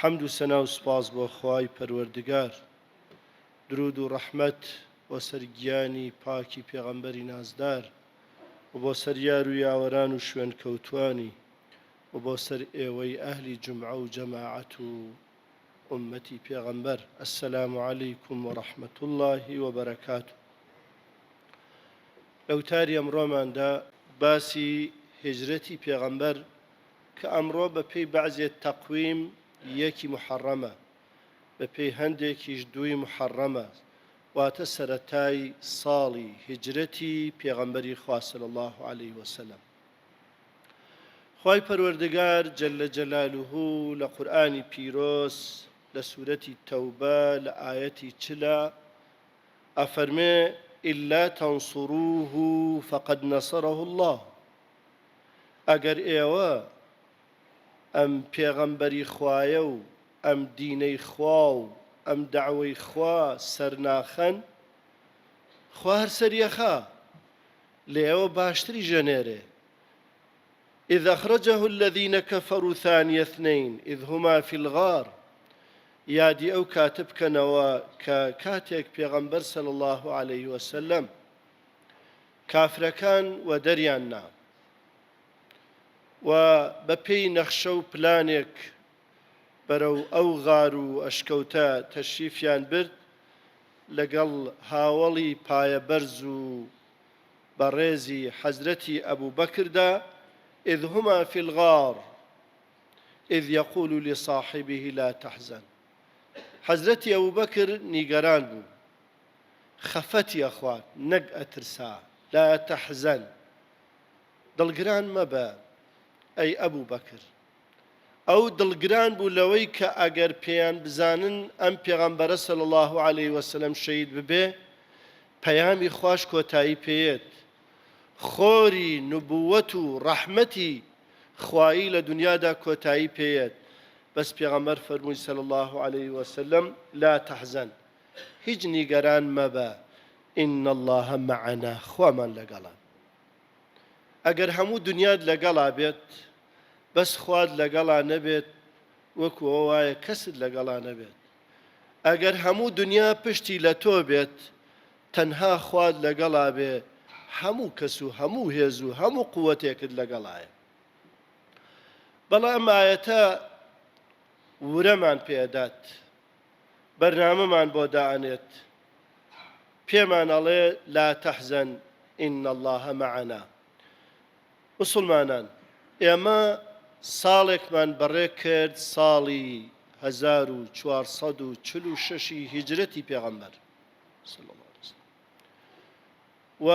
حەمد و سەنا و سوپاس بۆ خوای پەروەردگار، درود و ڕەحمەت بۆ سەرگیانی پاکی پێغەمبەری نازدار و بۆ سەر یار و یاوەران و شوێن کەوتوانی و بۆ سەر ئێوەی ئەهلی جومعە و جەماعەت و ئوممەتی پێغەمبەر. ئەسسەلامو عەلەیکوم وەڕەحمەت اللهی وبەرەکاتوه. لەو تاری ئەمڕۆماندا باسی هجرەتی پێغەمبەر کە ئەمڕۆ بە پێی بەعزێ تەقویم یەکی محەڕەمە، بە پێی هەندێکیش دووی محەڕەمە، واتە سەرەتای ساڵی هجرەتی پێغەمبەری خوا صلی الله عەلەیه وسەلەم. خوای پەروەردگار جەلە جەلالوهو لە قورئانی پیرۆز لە سوورەتی تەوبە لە ئایەتی چلا ئەفەرمێ ئیلا تەنسوروه فەقەد نەسەرەه الله. ئەگەر ئێوە ئەم پێغەمبەری خوایە و ئەم دینەی خوا و ئەم دەعوەی خوا سەرناخەن، خوا هەر سەریەخا لە ئێوە باشتری ژەنێرێ. إذ أخرجه الذين كفروا ثاني اثنين إذ هما في الغار. یادی ئەو کاتە بکەنەوە کە کاتێک پێغەمبەر صلی الله عەلەیه وسەلەم کافرەکان و دەریان نا و بە پێی نەخشە و پلانێک بەرەو ئەو غار و ئەشکەوتە تەشریفیان برد لەگەڵ هاوڵی پایە بەرز و بەڕێزی حەزرەتی ئەبوو بەکردا. إذ هما في الغار إذ يقول لصاحبه لا تحزن. حەزرەتی ئەبوو بەکر نیگەران بوو، خەفەتی ئەخوات نەک ئەترسا، لا تەحزەن، دڵگران مەبە ئەی ئەبوو بەکر. ئەو دڵگران بوو لەوەی کە ئەگەر پێیان بزانن ئەم پێغەمبەرە صلی الله عەلەیه وسەلەم شەهید ببێ، پەیامی خوش کۆتایی پێیێت، خۆری نبووەت و ڕەحمەتی خوایی لە دنیادا کۆتایی پێیێت. بەس پێغەمبەر فەرمووی صلی الله عەلەیه وسەلەم لا تەحزەن، هیچ نیگەران مەبە، ئین الله مەعەنا، خوامان لەگەڵە. ئەگەر هەموو دنیات لەگەڵا بێت بەس خوات لەگەڵا نەبێت، وەکو ئەوە وایە کەست لەگەڵا نەبێت. ئەگەر هەموو دنیا پشتی لە تۆ بێت تەنها خوات لەگەڵا بێ، هەموو کەس و هەموو هێز و هەموو قووەتێکت لەگەڵایە. بەڵام ئەم ئایەتە ورەمان پێدات، بەرنامەمان بۆ دائەنێت، پێمان ئەڵێ لا تەحزەن ئین الله مەعەنا. موسڵمانان، ئێمە ساڵێکمان بەڕێ کرد، ساڵی 1446 هیجرەتی پێغەمبەر صلی الله علیه وسلم و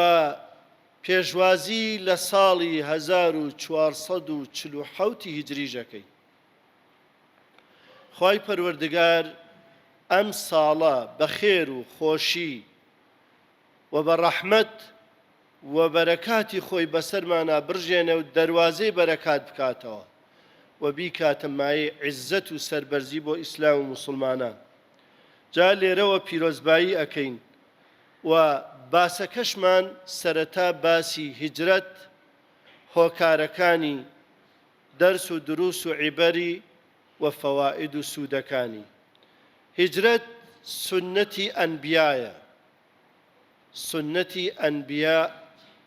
پێشوازی لە ساڵی 1447 هیجریژەکەی. خوای پەروەردگار ئەم ساڵە بە خێر و خۆشی و بە ڕەحمەت و بەرەکاتی خۆی بەسەرمانە بڕژێنێ و دەروازەی بەرەکات بکاتەوە و بیکاتە مایەی عیززەت و سەربەرزی بۆ ئیسلام و موسڵمانان. جا لێرەوە پیرۆزبایی ئەکەین و باسەکەشمان سەرەتا باسی هیجرەت، هۆکارەکانی، دەرس و دروس و عیبەری و فەوائد و سوودەکانی. هیجرەت سنەتی ئەنبیایە، سنەتی ئەنبیا،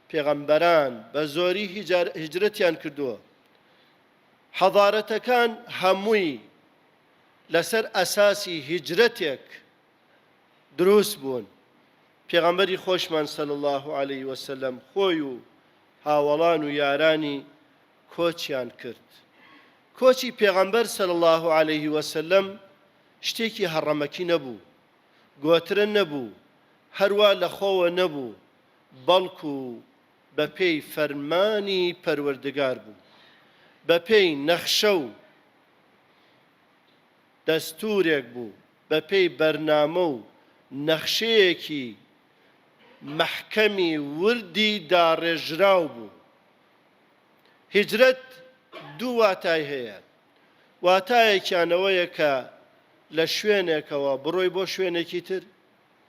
پێغەمبەران بە زۆری هیجرەتیان کردووە. حەضارەتەکان هەمووی لەسەر ئەساسی هیجرەتێک دروست بوون. پێغەمبەری خۆشمان صلی الله عەلەیه وسەلەم خۆی و هاوڵان و یارانی کۆچیان کرد. کۆچی پێغەمبەر صلی الله عەلەیه وسەلەم شتێکی هەڕەمەکی نەبوو، گۆترە نەبوو، هەروە لە خۆوە نەبوو، بەڵکو بە پێی فەرمانی پەروەردگار بوو، بە پێی نەخشە و دەستورێک بوو، بە پێی بەرنامە و نەخشەیەکی مەحکەمی وردی داڕێژراو بوو. هیجرەت دوو واتای هەیە. واتایەکیانەوەیە کە لە شوێنێکەوە بڕۆی بۆ شوێنێکی تر،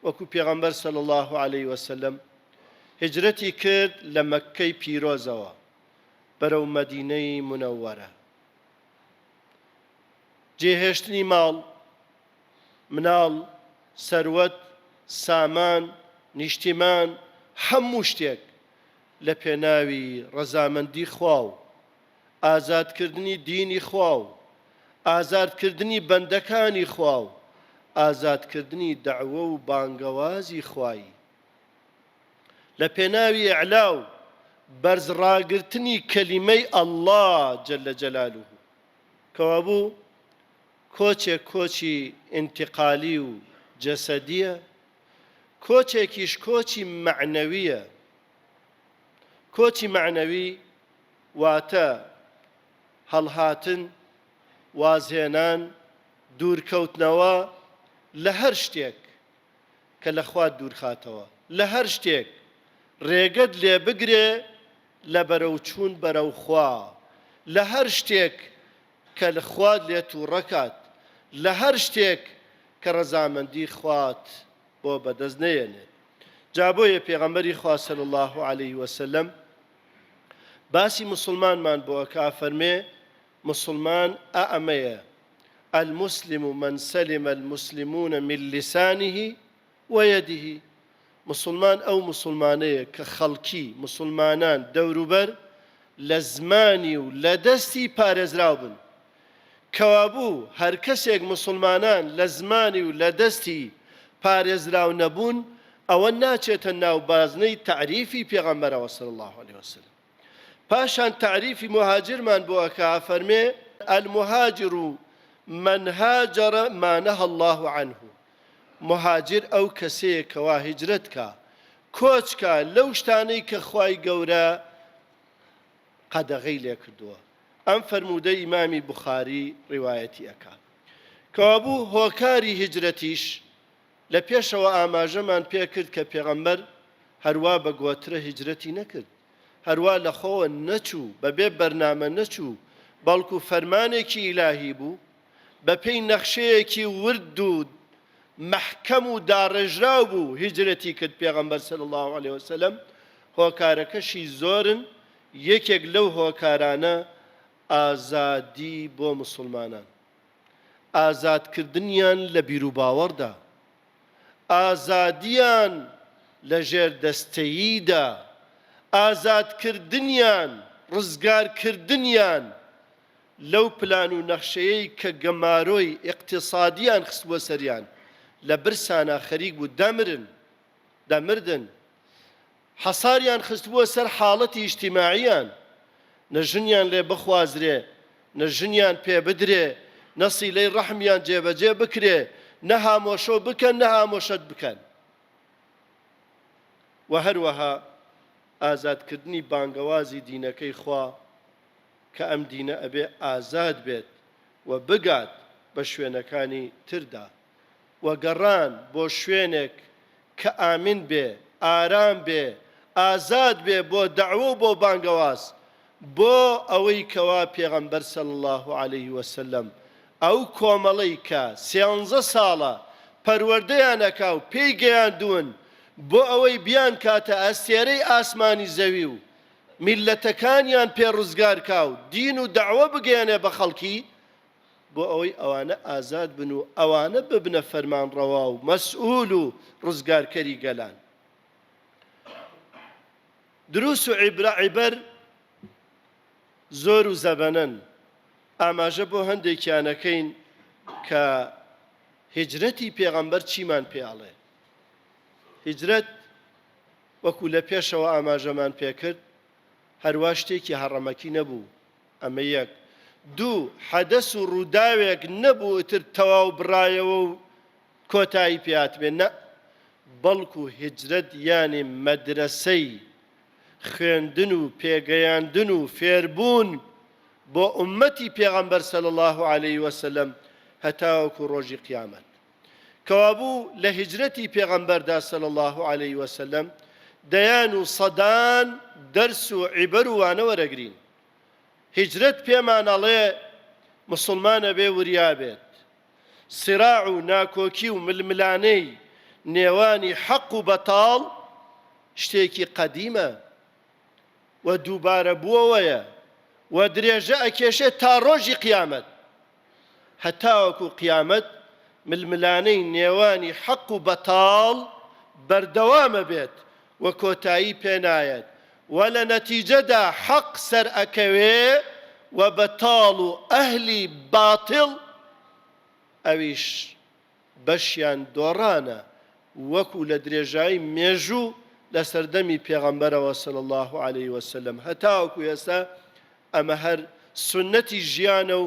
وەکو پێغەمبەر صلی الله عەلەیه وسەلەم هجرەتی کرد لە مەککەی پیرۆزەوە بەرەو مەدینەی منەوەرە. جێهێشتنی ماڵ، مناڵ، سەروەت، سامان، نیشتیمان، هەموو شتێک لە پێناوی ڕەزامەندی خوا و ئازادکردنی دینی خوا و ئازادکردنی بەندەکانی خوا و ئازادکردنی دەعوە و بانگەوازی خوایی لە پێناوی ئیعلا و بەرزڕاگرتنی کەلیمەی ئەڵڵا جەلە جەلالوه کەوابوو کۆچێک کۆچی ئینتیقالی و جەسەدیە، کۆچێکیش کۆچی معنەویە. کۆچی معنەوی واتە هەڵهاتن، وازهێنان، دوورکەوتنەوە لە هەر شتێک کە لە خوا دوورخاتەوە، لە هەر شتێک ڕێگەت لێ بگرێ لە بەرەو چوون بەرەو خوا، لە هەر شتێک کە لە خوات لێ تووڕەکات، لە هەر شتێک کە ڕەزامەندی خوات بۆ بەدەست نەیەنێت. جا بۆیە پێغەمبەری خوا صلی الله علیه وسلم باسی مسلمانمان بۆ ئەکا فەرمێ مسلمان ئەمەیە المسلم من سلم المسلمون من لسانه ويده. مسلمان ئەو مسلمانەیە کە خەڵکی مسلمانان دەوروبەر لە زمانی و لە دەستی پارێزراو بن. کەوابوو هەر کەسێک مسلمانان لە زمانی و لە دەستی پارێزراو نەبوون ئەوە ناچێتە ناو بازنەی تعریفی پێغەمبەرەوە صلی الله عليه وسلم. پاشان تعریفی مهاجرمان بۆ ئەکا فەرمێ المهاجر من هاجر ما نهى الله عنه. مهاجر ئەو کەسەیە کەوا هیجرەت کا، کۆچ کا لەو شتانەی کە خوای گەورە قەدەغەی لێ کردووە. ئەم فەرموودەی ئیمامی بوخاری ڕیوایەتی ئەکا. کەوابوو هۆکاری هیجرەتیش لە پێشەوە ئاماژەمان پێکرد کە پێغەمبەر هەروە بە گۆترە هیجرەتی نەکرد، هەروە لە خۆوە نەچوو، بەبێ بەرنامە نەچوو، بەڵکو فەرمانێکی ئیلاهی بوو بە پێی نەخشەیەکی ورد و محکەم و داڕێژراو بوو هیجرەتی کرد پێغەمبەر صلی الله عليه وسلم. هۆکارەکەشی زۆرن، یەکێک لەو هۆکارانە ئازادی بۆ مسلمانان، ئازادکردنیان لە بیرروباوەڕدا، ئازادیان لە ژێر دەستەییدا، ئازادکردنیان، ڕزگارکردنیان لەو پلان و نەخشەیەی کە گەمارۆی ئیقتیسادیان خستووە سەریان لە برسانە خەریک بوو دەمردن، حەساریان خستووە سەر حاڵەتی ئیجتیماعیان، نە ژنیان لێ بخوازرێ، نە ژنیان پێ بدرێ، نە سیلەی ڕەحمیان جێبەجێ بکرێ، نە هامۆشۆ بکەن، نە هامۆشەت بکەن. و هەروەها ئازادکردنی بانگەوازی دینەکەی خوا کە ئەم دینە ئەبێ ئازاد بێت و بگات بە شوێنەکانی تردا و گەڕان بۆ شوێنێک کە ئامین بێ، ئارام بێ، ئازاد بێ بۆ دەعوە و بۆ بانگەواز، بۆ ئەوەی کەوا پێغەمبەر صلی الله عليه وسلم ئەو کۆمەڵەی کە 13 ساڵە پەروەردەیانەکا و پێی گەیاندوون بۆ ئەوەی بیان کاتە ئەستێرەی ئاسمانی زەوی و میلەتەکانیان پێ ڕزگار کا و دین و دەعوە بگەێنێ بە خەڵکی، بۆ ئەوەی ئەوانە ئازاد بن و ئەوانە ببنە فەرمانڕەوا و مەسئول و ڕزگارکەری گەلان. دروس و عیبەر زۆر و زەبەنەن. ئاماژە بۆ هەندێکیانەکەین کە هیجرەتی پێغەمبەر چیمان پێڵێ. هیجرەت وەکو لە پێشەوە ئاماژەمان پێکرد هەروە شتێکی هەڕەمەکی نەبوو. ئەمە یەک. دوو، حەدەس و ڕووداوێک نەبوو ئتر تەواو بڕایەوە و کۆتایی پێهاتبێ، نە، بەڵکو هیجرەت یانی مەدرسەی خوێندن و پێگەیاندن و فێربوون بۆ ئومەتی پێغەمبەر صلی الله عليه وسلم هەتاوەکو ڕۆژی قیامەت. کەوابوو لە هیجرەتی پێغەمبەردا صلی الله عليه وسلم دەیان و سەدان دەرس و عیبەر و وانە وەرەگرین. هیجرەت پێمان ئەڵێ مسلمانە بێ وریا بێت، سراع و ناکۆکی و ململانەی نێوانی حەق و بەتاڵ شتێکی قەدیمە و دووبارە بووەوەیە و درێژە ئەکێشێت تا ڕۆژی قیامەت. هەتاوەکو قیامەت ململانەی نێوانی حەق و بەتاڵ بەردەوامە بێت و کۆتایی پێنایەت و لە نەتیجەدا حەق سەر ئەکەوێ و بەتاڵ و ئەهلی باتڵ ئەویش بەشیان دۆڕانە وەکو لە درێژایی مێژوو لە سەردەمی پێغەمبەرەوە صلی الله عليه وسلم هەتاوەکو ئێستا ئەمە هەر سنەتی ژیانە و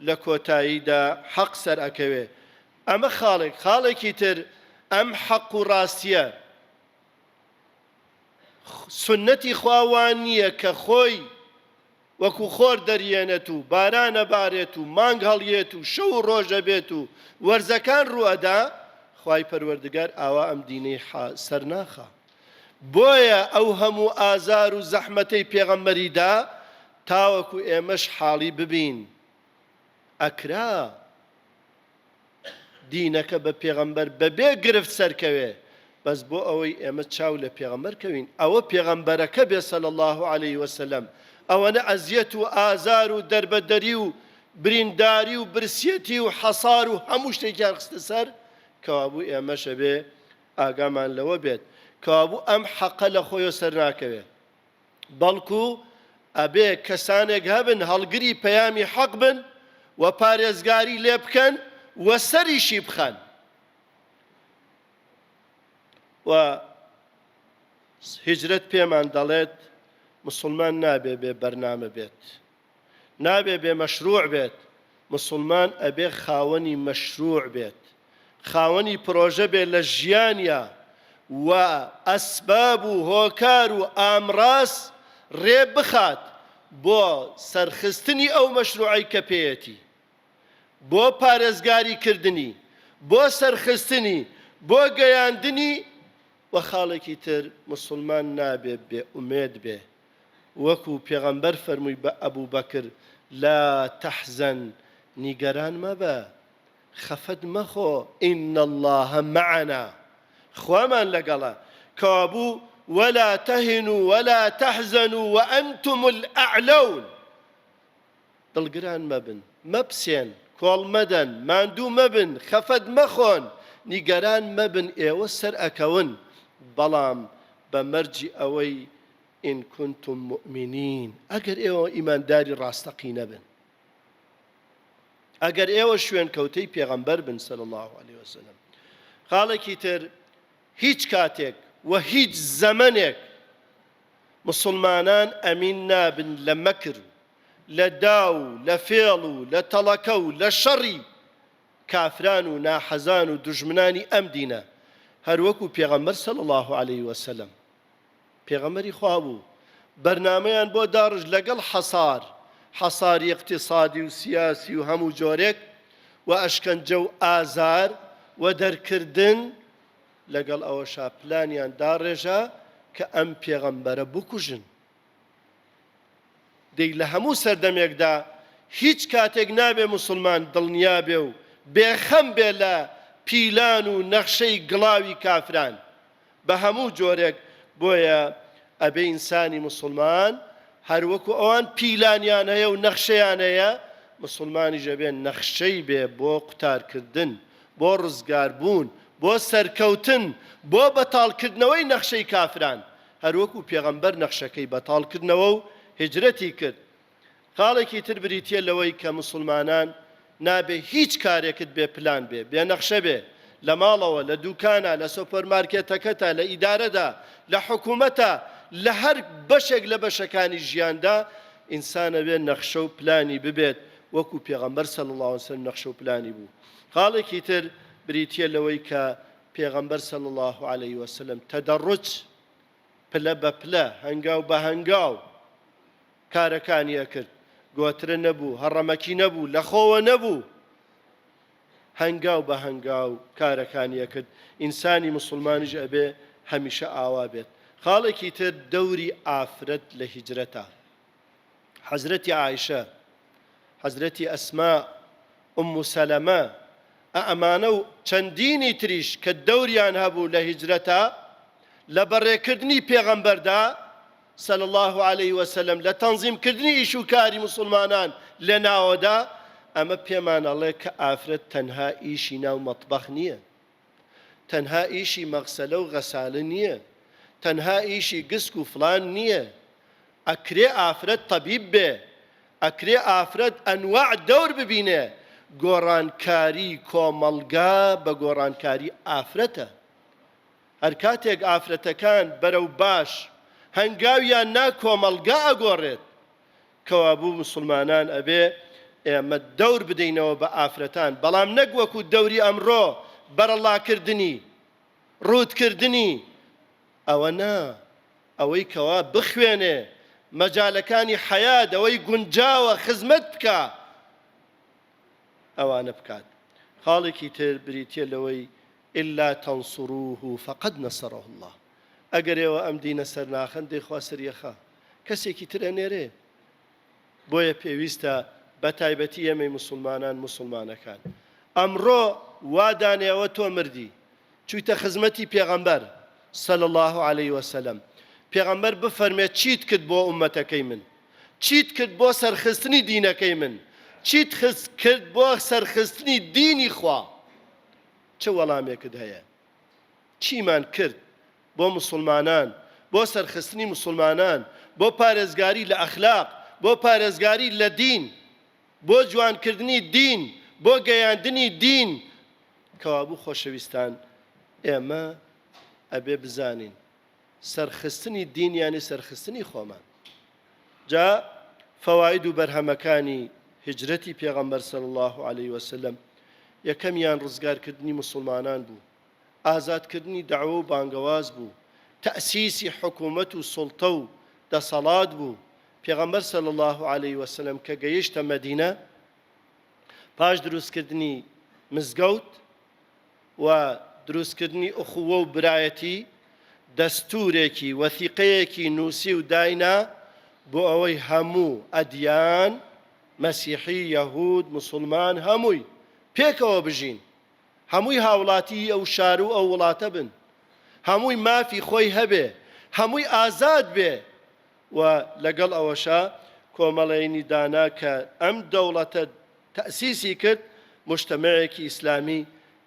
لە کۆتاییدا حەق سەر ئەکەوێ ئەمە خاڵێکی تر ئەم حەق و ڕاستیە سنەتی خواوان نییە کە خۆی وەکو خۆر دەریێنێت و بارانە بارێت و مانگ هەڵیێت و شەو و ڕۆژە بێت و وەرزەکان ڕوئەدا خوای پەروەردگار ئاوا ئەم دینەی سەرناخە بۆیە ئەو هەموو ئازار و زەحمەتەی پێغەمبەریدا تاوەکو ئێمەش حاڵی ببین ئەکرا دینەکە بە پێغەمبەر بەبێ گرفت سەرکەوێ بەس بۆ ئەوەی ئێمە چاو لە پێغەمبەر کەوین ئەوە پێغەمبەرەکە بێ صلی الله عليه وسلم ئەوەنە ئەزیەت و ئازار و دەربەدەری و برینداری و برسیەتی و حەسار و هەموو شتێکیان خستە سەر کەوابوو ئێمەشە بێ ئاگامان لەوە بێت کەوابوو ئەم حەقە لە خۆیەوە سەر ناکەوێ بەڵکو ئەبێ کەسانێک هەبن هەڵگری پەیامی حەق بن و پارێزگاری لێ بکەن و سەریشی بخەن و هیجرەت پێمان دەڵێت مسلمان نابێ بێ بەرنامە بێت نابێ بێ مەشروع بێت مسلمان ئەبێ خاوەنی مەشروع بێت خاوەنی پرۆژە بێ لە ژیانیا و ئەسباب و هۆکار و ئامڕاس ڕێ بخات بۆ سەرخستنی ئەو مەشروعی کە پێیەتی بۆ پارێزگاری کردنی بۆ سەرخستنی بۆ گەیاندنی و خاڵێکی تر مسلمان نابێ بێ ئومێد بێ وەکو پێغەمبەر فەرمووی بە ئەبوو بەکر لا تەحزەن نیگەران مەبە خەفەت مەخۆ ئین الله معنا خوامان لەگەڵە کەوابوو ولا تهنوا ولا تحزنوا وأنتم الأعلون دڵگران مەبن مەپسێن کۆڵ مەدەن ماندوو مەبن خەفەت مەخۆن نیگەران مەبن ئێوە سەر ئەکەون بەڵام بە مەرجی ئەوەی ئین كنتم مؤمنین ئەگەر ئێوە ئیمانداری ڕاستەقینە بن ئەگەر ئێوە شوێن کەوتەی پێغەمبەر بن صلی الله عليه وسلم خاڵێکی تر هیچ کاتێک و هیچ زەمەنێک مسلمانان ئەمین نابن لە مەکر لە داو لە فێڵ و لە تەڵەکە و لە شەڕی کافران و ناحەزان و دوژمنانی ئەم دینە هەروەکو پێغەمبەر صلی الله عليه وسلم پێغەمبەری خوا بوو بەرنامەیان بۆ داڕژ لەگەڵ حەساری اقتصادی و سیاسی و هەموو جۆرێک و ئەشکەنجە و ئازار و دەرکردن لەگەڵ ئەوەشا پلانیان داڕێژا کە ئەم پێغەمبەرە بکوژن دەی لە هەموو سەردەمێکدا هیچ کاتێک نابێ مسلمان دڵنیا بێ و بێخەم بێ لە پیلان و نەخشەی گڵاوی کافران بە هەموو جۆرێک بۆیە ئەبێ ئینسانی مسلمان هەروەکو ئەوان پیلانیان هەیە و نەخشەیان هەیە مسلمانی ژەبێ نەخشەی بێ بۆ قوتارکردن بۆ ڕزگاربوون بۆ سەرکەوتن بۆ بەتاڵکردنەوەی نەخشەی کافران هەروەکو پێغەمبەر نەخشەکەی بەتاڵکردنەوە و هجرەتی کرد خاڵێکی تر بریتیە لەوەی کە مسلمانان نابێ هیچ کارێکت بێ پلان بێ بێ نەخشە بێ لە ماڵەوە لە دوکانە لە سۆپەرمارکێتەکەتە لە ئیدارەدا لە حکوومەتە لە هەر بەشێک لە بەشەکانی ژیاندا ئینسانە بێ نەخشە و پلانی ببێت وەکو پێغەمبەر صلی الله عليه وسلم نەخشە و پلانی بوو خاڵێکی تر بریتیە لەوەی کە پێغەمبەر صلی الله عليه وسلم تەدەڕج پلە بە پلە هەنگاو بە هەنگاو کارەکانیە کرد گۆترە نەبوو هەڕەمەکی نەبوو لە خۆوە نەبوو هەنگاو بە هەنگاو کارەکانیە کرد ئینسانی مسلمانیش ئەبێ هەمیشە ئاوا بێت خاڵێکی تر دەوری ئافرەت لە هیجرەتە حەزرەتی عایشە حەزرەتی ئەسما ئوم سەلەمە ئەمانە و چەندینی تریش کە دەوریان هەبوو لە هیجرەتە لە بەڕێکردنی پێغەمبەردا صلی الله عليه وسلم لە تەنظیمکردنی ئیش و کاری مسلمانان لە ناوەدا ئەمە پێمان ئەڵێ کە ئافرەت تەنها ئیشی ناو مەطبەخ نییە، تەنها ئیشی مەغسەلە و غەسالە نییە، تەنها ئیشی گسک و فڵان نییە. ئەکرێ ئافرەت تەبیب بێ، ئەکرێ ئافرەت ئەنواع دەور ببینێ. گۆڕانکاری کۆمەڵگا بە گۆڕانکاری ئافرەتە. هەر کاتێک ئافرەتەکان بەرەو باش هەنگاویان نا کۆمەڵگا ئەگۆڕێت، کەوابوو مسلمانان ئەبێ ئێمە دەور بدەینەوە بە ئافرەتان، بەڵام نەک وەکو دەوری ئەمڕۆ بەرەڵاکردنی ڕوودکردنی. ئەوە نا، ئەوەی کەوا بخوێنێ مەجالەکانی حەیات، ئەوەی گونجاوە خزمەت بکە، ئەوانە بکات. خاڵێکی تر بریتە لەوەی ئیلا تەنسوروه فەقەد نەسەرەه الله. ئەگەر ئێوە ئەم دینە سەرناخەن دەیخوا سەریەخە، کەسێکی تر ئەنێرێ. بۆیە پێویستە بە تایبەتی ئێمەی مسلمانان مسلمانەکان ئەمڕۆ وادانێەوە تۆ مردی چوویتە خزمەتی پێغەمبەر صلی الله علیه وسلم. پێغەمبەر بفەرمێت چیت کرد بۆ ئومەتەکەی من، چیت کرد بۆ سەرخستنی دینەکەی من، چیت کرد بۆ سەرخستنی دینی خوا. چه وەڵامێکت هەیە؟ چیمان کرد بۆ مسلمانان، بۆ سەرخستنی مسلمانان، بۆ پارێزگاری لە ئەخلاق، بۆ پارێزگاری لە دین، بۆ جوانکردنی دین، بۆ گەیاندنی دین. کەوابوو خۆشەویستان، ئێمە ئەبێ بزانین سەرخستنی دین یانی سەرخستنی خۆمان. جا فەواید و بەرهەمەکانی هجرەتی پێغەمبەر صلی الله علیه وسلم یەکەمیان ڕزگارکردنی مسلمانان بوو، ئازادکردنی دەعوە و بانگەواز بوو، تەئسیسی حکوومەت و سوڵتە و دەسەڵات بوو. پێغەمبەر صلی الله علیه وسلم کە گەیشتە مەدینە، پاش دروستکردنی مزگەوت و دروستکردنی ئوخووە و برایەتی، دەستورێکی وەثیقەیەکی نووسی و داینا بۆ ئەوەی هەموو ئەدیان، مەسیحی، یەهود، مسلمان هەمووی پێکەوە بژین، هەمووی هاوڵاتی ئەو شار و ئەو وڵاتە بن، هەمووی مافی خۆی هەبێ، هەمووی ئازاد بێ. و لەگەڵ ئەوەشا کۆمەڵێنی دانا کە ئەم دەوڵەتە تەئسیسی کرد، مجتەمەعێکی ئیسلامی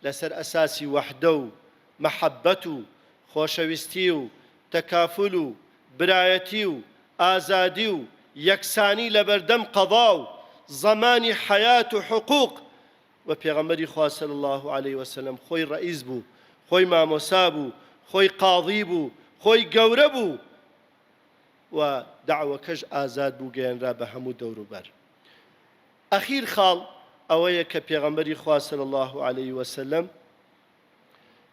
لەسەر ئەساسی وەحدە و مەحەبەت و خۆشەویستی و تەکافل و برایەتی و ئازادی و یەکسانی لەبەردەم قەضا و زەمانی حەیات و حقوق. و پێغەمبەری خوا صلی الله علیه وسلم خۆی ڕئیس بوو، خۆی مامۆسا بوو، خۆی قاضی بوو، خۆی گەورە بوو و دعوەکەش ئازاد بوو، گەیەنرا بە هەموو دەوروبەر. ئەخیر خاڵ ئەوەیە کە پێغەمبەری خوا صلی الله علیه وسلم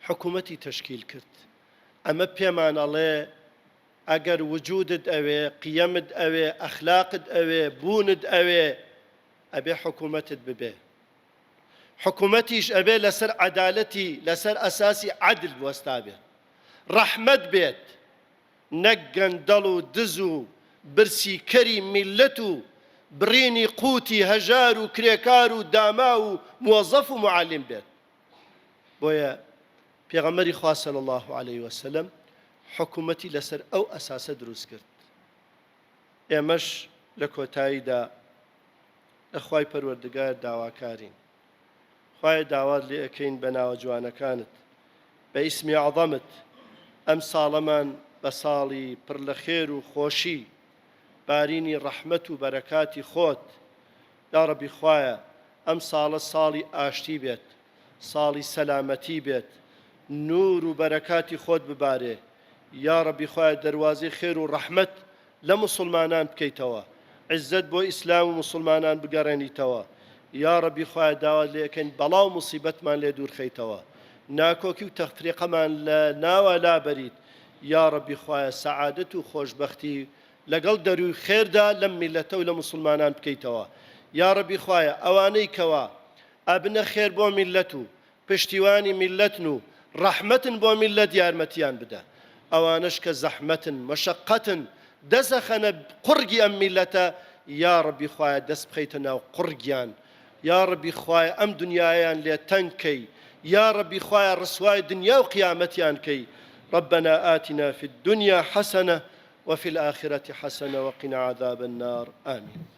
حکوومەتی تەشکیل کرد. ئەمە پێمان ئەڵێ ئەگەر وجودت ئەوێ، قیەمت ئەوێ، ئەخلاقت ئەوێ، بوونت ئەوێ، ئەبێ حکوومەتت ببێ. حکوومەتیش ئەبێ لەسەر عەدالەتی، لەسەر ئەساسی عەدل وەستا بێت، ڕەحمەت بێت، نەک گەندەڵ و دز و برسی کەری میلەت و بڕینی قوتی هەژار و کرێکار و داما و موەزەف و معەلیم بێت. بۆیە پێغەمبەری خوا صلی الله علیه وسلم حکوومەتی لەسەر ئەو ئەساسە دروست کرد. ئێمەش لە کۆتاییدا لە خوای پەروەردگار داواکارین. خوای داوات لێ ئەکەین بە ناوە جوانەکانت، بە ئیسمی عەظەمت، ئەم ساڵەمان بە ساڵی پڕ لە خێر و خۆشی، بارینی ڕەحمەت و بەرەکاتی خۆت. یا ڕەبی خوایە ئەم ساڵە ساڵی ئاشتی بێت، ساڵی سەلامەتی بێت، نور و بەرەکاتی خۆت ببارێ. یا ڕەبی خوایە دەروازەی خێر و ڕەحمەت لە مسلمانان بکەیتەوە، عزت بۆ ئیسلام و مسلمانان بگەڕێنیتەوە. یا ڕەبی خوایە داوات لێ ئەکەین بەڵاو موسیبەتمان لێ دوورخەیتەوە، ناکۆکی و تەفریقەمان لە ناوە لابەریت. یا ڕەبی خوایە سەعادەت و خۆشبەختی لەگەڵ دەروی خێردا لەم میلەتە و لە مسلمانان بکەیتەوە. یا ڕەبی خوایە ئەوانەی کەوا ئەبنە خێر بۆ میلەت و پشتیوانی میلەتن و ڕەحمەتن بۆ میلەت یارمەتیان بدە. ئەوانەش کە زەحمەتن مەشەقەتن دەسەخەنە قورگی ئەم میلەتە، یا ڕەبی خوایە دەست بخەیتە ناو قورگیان. یا ڕەبی خوایە ئەم دنیایان لێ تەنگ کەی. یا ڕەبی خوایە ڕسوای دنیا و قیامەتیان کەی. ربنا آتنا في الدنيا حسنة وفي الآخرة حسنة وقنا عذاب النار آمين.